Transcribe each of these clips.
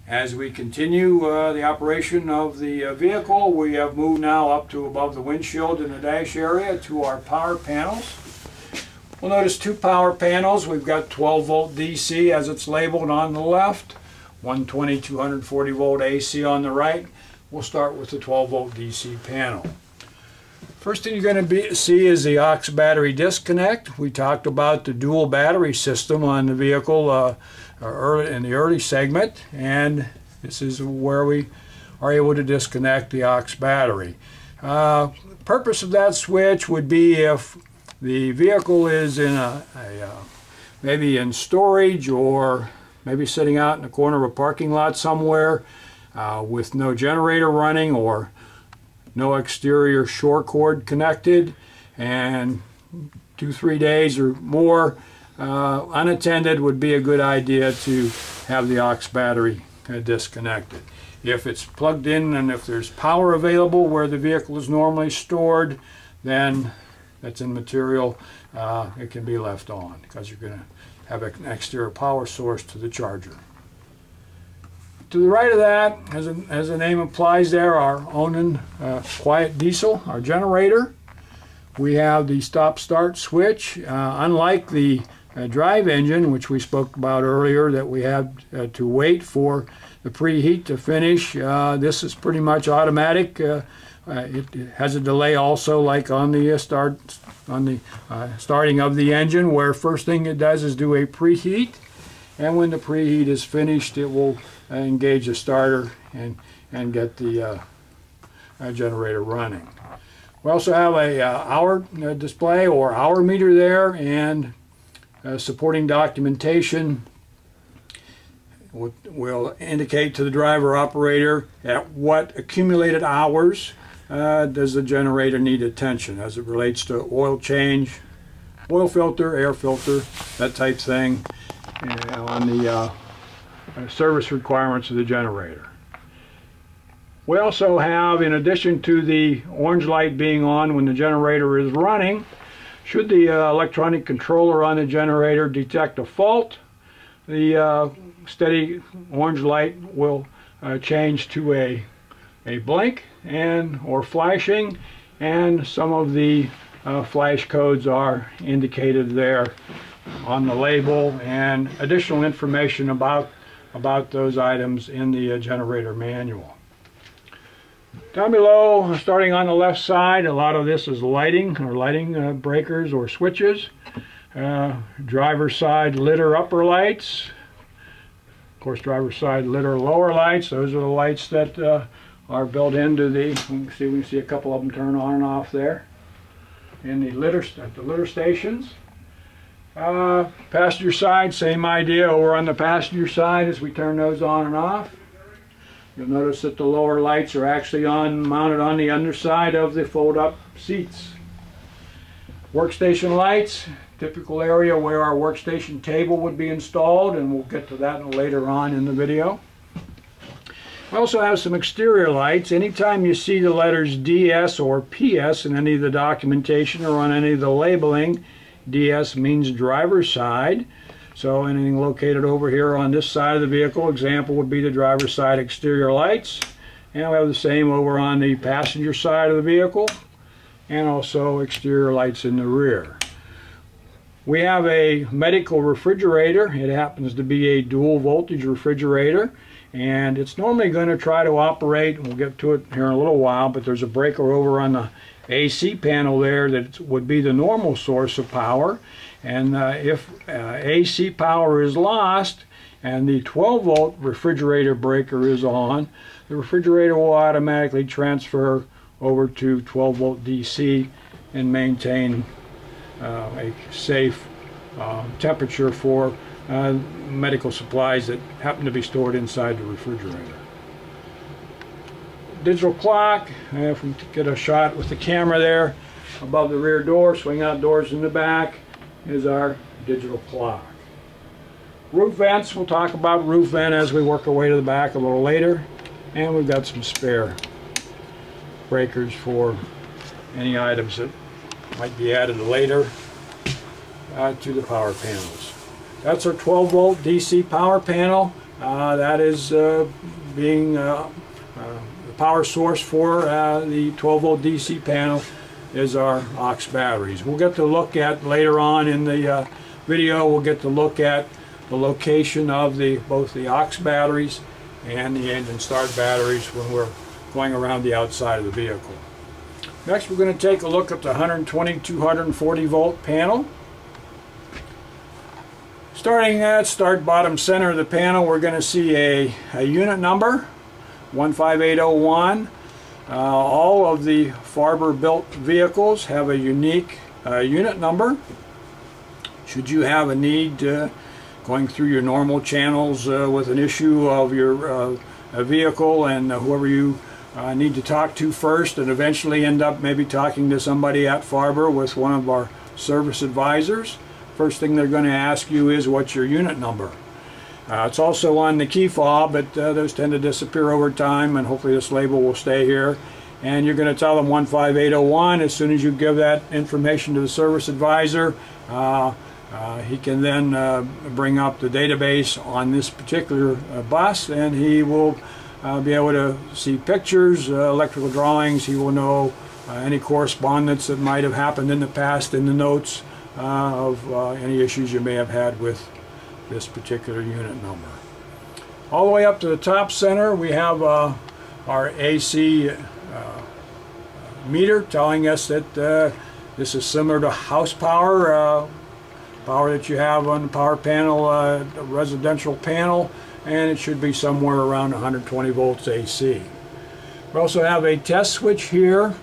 As we continue the operation of the vehicle, we have moved now up to above the windshield in the dash area to our power panels. We'll notice two power panels. We've got 12 volt DC as it's labeled on the left, 120 240 volt AC on the right. We'll start with the 12 volt DC panel. First thing you're going to see is the aux battery disconnect. We talked about the dual battery system on the vehicle in the early segment, and this is where we are able to disconnect the aux battery. Purpose of that switch would be if the vehicle is in maybe in storage or maybe sitting out in the corner of a parking lot somewhere with no generator running or no exterior shore cord connected, and 2-3 days or more unattended, would be a good idea to have the aux battery disconnected. If it's plugged in and if there's power available where the vehicle is normally stored, then that's in material, it can be left on because you're going to have an exterior power source to the charger. To the right of that, as the name implies there, our Onan quiet diesel, our generator. We have the stop-start switch. Unlike the drive engine, which we spoke about earlier, that we have to wait for the preheat to finish, this is pretty much automatic. It has a delay also, like on the starting of the engine, where first thing it does is do a preheat, and when the preheat is finished, it will engage the starter and get the generator running. We also have a hour display or hour meter there, and supporting documentation will indicate to the driver operator at what accumulated hours does the generator need attention as it relates to oil change, oil filter, air filter, that type thing, on the service requirements of the generator. We also have, in addition to the orange light being on when the generator is running, should the electronic controller on the generator detect a fault, the steady orange light will change to a blink or flashing, and some of the flash codes are indicated there on the label, and additional information about those items in the generator manual. Down below, starting on the left side, a lot of this is lighting breakers or switches. Driver's side litter upper lights. Of course, driver's side litter lower lights. Those are the lights that are built into the. We can see a couple of them turn on and off there in the litter stations. Passenger side, same idea over on the passenger side as we turn those on and off. You'll notice that the lower lights are actually mounted on the underside of the fold-up seats. Workstation lights, typical area where our workstation table would be installed, and we'll get to that later on in the video. We also have some exterior lights. Anytime you see the letters DS or PS in any of the documentation or on any of the labeling, DS means driver's side. So anything located over here on this side of the vehicle, example would be the driver's side exterior lights. And we have the same over on the passenger side of the vehicle, and also exterior lights in the rear. We have a medical refrigerator. It happens to be a dual voltage refrigerator, and it's normally going to try to operate, and we'll get to it here in a little while, but there's a breaker over on the AC panel there that would be the normal source of power, and if AC power is lost and the 12 volt refrigerator breaker is on, the refrigerator will automatically transfer over to 12 volt DC and maintain a safe temperature for medical supplies that happen to be stored inside the refrigerator. Digital clock, if we get a shot with the camera there above the rear door, swing out doors in the back, is our digital clock. Roof vents, we'll talk about roof vent as we work our way to the back a little later, and we've got some spare breakers for any items that might be added later to the power panels. That's our 12 volt DC power panel. that is being the power source for the 12-volt DC panel is our aux batteries. We'll get to look at later on in the video, we'll get to look at the location of both the aux batteries and the engine start batteries when we're going around the outside of the vehicle. Next, we're going to take a look at the 120-240 volt panel. Starting at start bottom center of the panel, we're going to see a unit number, 15801. All of the Farber built vehicles have a unique unit number. Should you have a need going through your normal channels with an issue of your vehicle and whoever you need to talk to first, and eventually end up maybe talking to somebody at Farber with one of our service advisors, first thing they're going to ask you is what's your unit number. It's also on the key fob, but those tend to disappear over time, and hopefully this label will stay here. And you're going to tell them 15801. As soon as you give that information to the service advisor, he can then bring up the database on this particular bus, and he will be able to see pictures, electrical drawings. He will know any correspondence that might have happened in the past in the notes of any issues you may have had with this particular unit number. All the way up to the top center, we have our AC meter telling us that this is similar to house power, power that you have on the power panel, residential panel, and it should be somewhere around 120 volts AC. We also have a test switch here.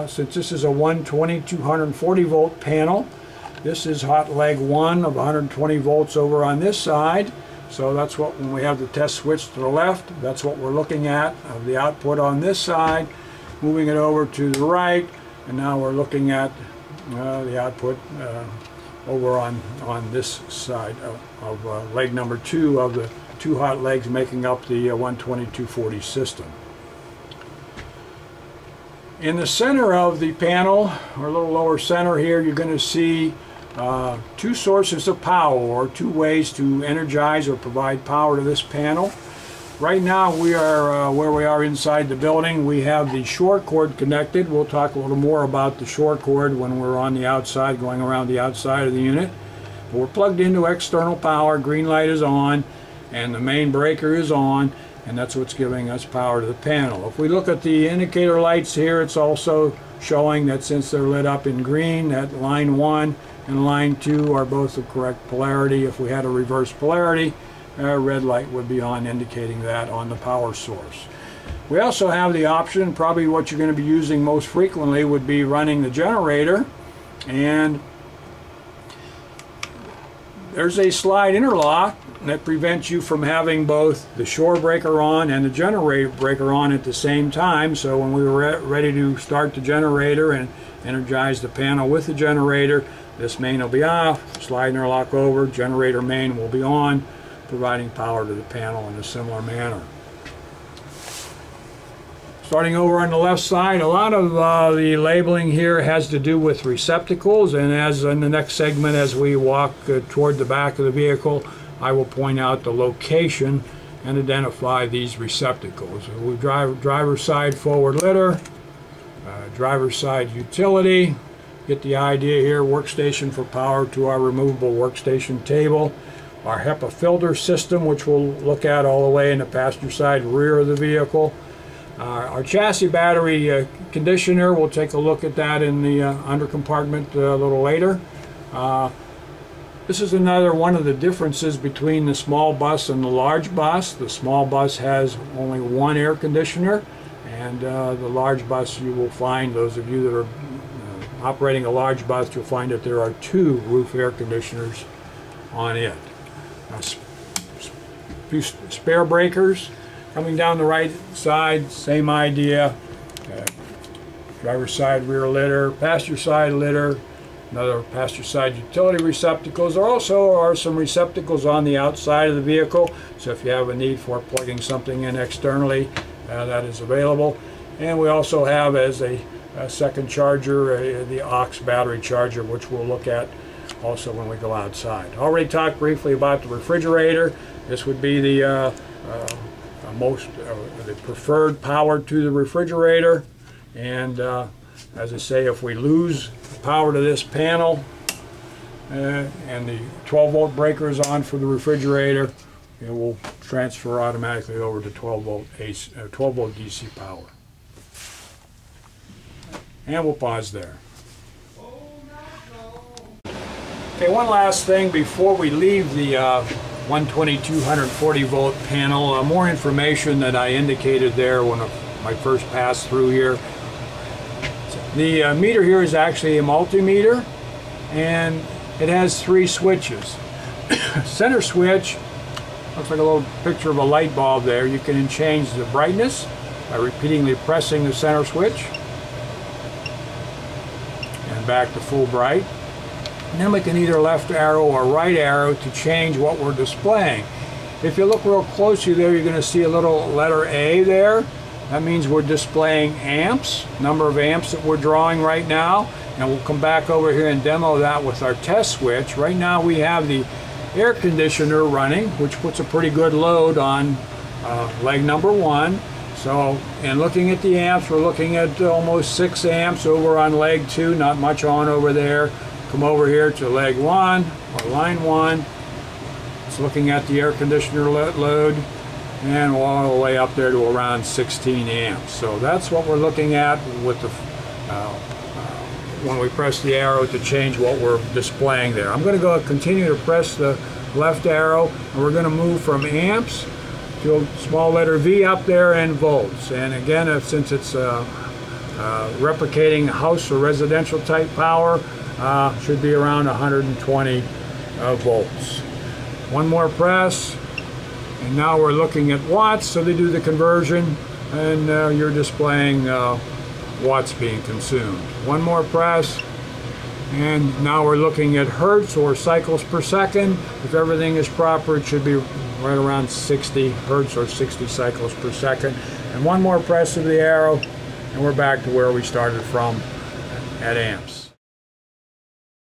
Since this is a 120-240 volt panel, this is hot leg 1 of 120 volts over on this side. So that's what, when we have the test switch to the left, that's what we're looking at of the output on this side. Moving it over to the right, and now we're looking at the output over on this side of leg number 2 of the 2 hot legs making up the 120-240 system. In the center of the panel, or a little lower center here, you're going to see 2 sources of power, or 2 ways to energize or provide power to this panel. Right now we are where we are inside the building. We have the short cord connected. We'll talk a little more about the short cord when we're on the outside, going around the outside of the unit. But we're plugged into external power. Green light is on, and the main breaker is on, and that's what's giving us power to the panel. If we look at the indicator lights here, it's also showing that since they're lit up in green, that line 1 and line 2 are both the correct polarity. If we had a reverse polarity, red light would be on, indicating that on the power source. We also have the option, probably what you're going to be using most frequently would be running the generator, and there's a slide interlock that prevents you from having both the shore breaker on and the generator breaker on at the same time. So when we were ready to start the generator and energize the panel with the generator, this main will be off, slide interlock over, generator main will be on, providing power to the panel in a similar manner. Starting over on the left side, a lot of the labeling here has to do with receptacles, and as in the next segment, as we walk toward the back of the vehicle, I will point out the location and identify these receptacles. We driver's side forward litter, driver's side utility, get the idea here, workstation for power to our removable workstation table, our HEPA filter system, which we'll look at all the way in the passenger side rear of the vehicle. Our chassis battery conditioner, we'll take a look at that in the under compartment a little later. This is another one of the differences between the small bus and the large bus. The small bus has only 1 air conditioner, and the large bus, you will find, those of you that are operating a large bus, you'll find that there are 2 roof air conditioners on it. Few spare breakers. Coming down the right side, same idea. Driver's side rear litter, passenger side litter, another passenger side utility receptacles. There also are some receptacles on the outside of the vehicle, so if you have a need for plugging something in externally, that is available. And we also have, as a second charger, the aux battery charger, which we'll look at also when we go outside. Already talked briefly about the refrigerator. This would be the the preferred power to the refrigerator. And as I say, if we lose power to this panel and the 12-volt breaker is on for the refrigerator, it will transfer automatically over to 12-volt DC power. And we'll pause there. Okay, one last thing before we leave the 122/140 volt panel. More information that I indicated there when my first pass through here. The meter here is actually a multimeter, and it has 3 switches. Center switch looks like a little picture of a light bulb there. You can change the brightness by repeatedly pressing the center switch and back to full bright. And then we can either left arrow or right arrow to change what we're displaying. If you look real closely there, you're going to see a little letter A there. That means we're displaying amps, number of amps that we're drawing right now. And we'll come back over here and demo that with our test switch. Right now we have the air conditioner running, which puts a pretty good load on leg number 1. So, in looking at the amps, we're looking at almost 6 amps over on leg 2, not much on over there. Come over here to leg 1, or line 1. It's looking at the air conditioner load, and all the way up there to around 16 amps. So that's what we're looking at with the when we press the arrow to change what we're displaying there. I'm going to continue to press the left arrow, and we're going to move from amps to a small letter V up there and volts. And again, since it's replicating house or residential type power, should be around 120 volts. One more press, and now we're looking at watts, so they do the conversion, and you're displaying watts being consumed. One more press, and now we're looking at hertz or cycles per second. If everything is proper, it should be right around 60 hertz or 60 cycles per second. And one more press of the arrow, and we're back to where we started from at amps.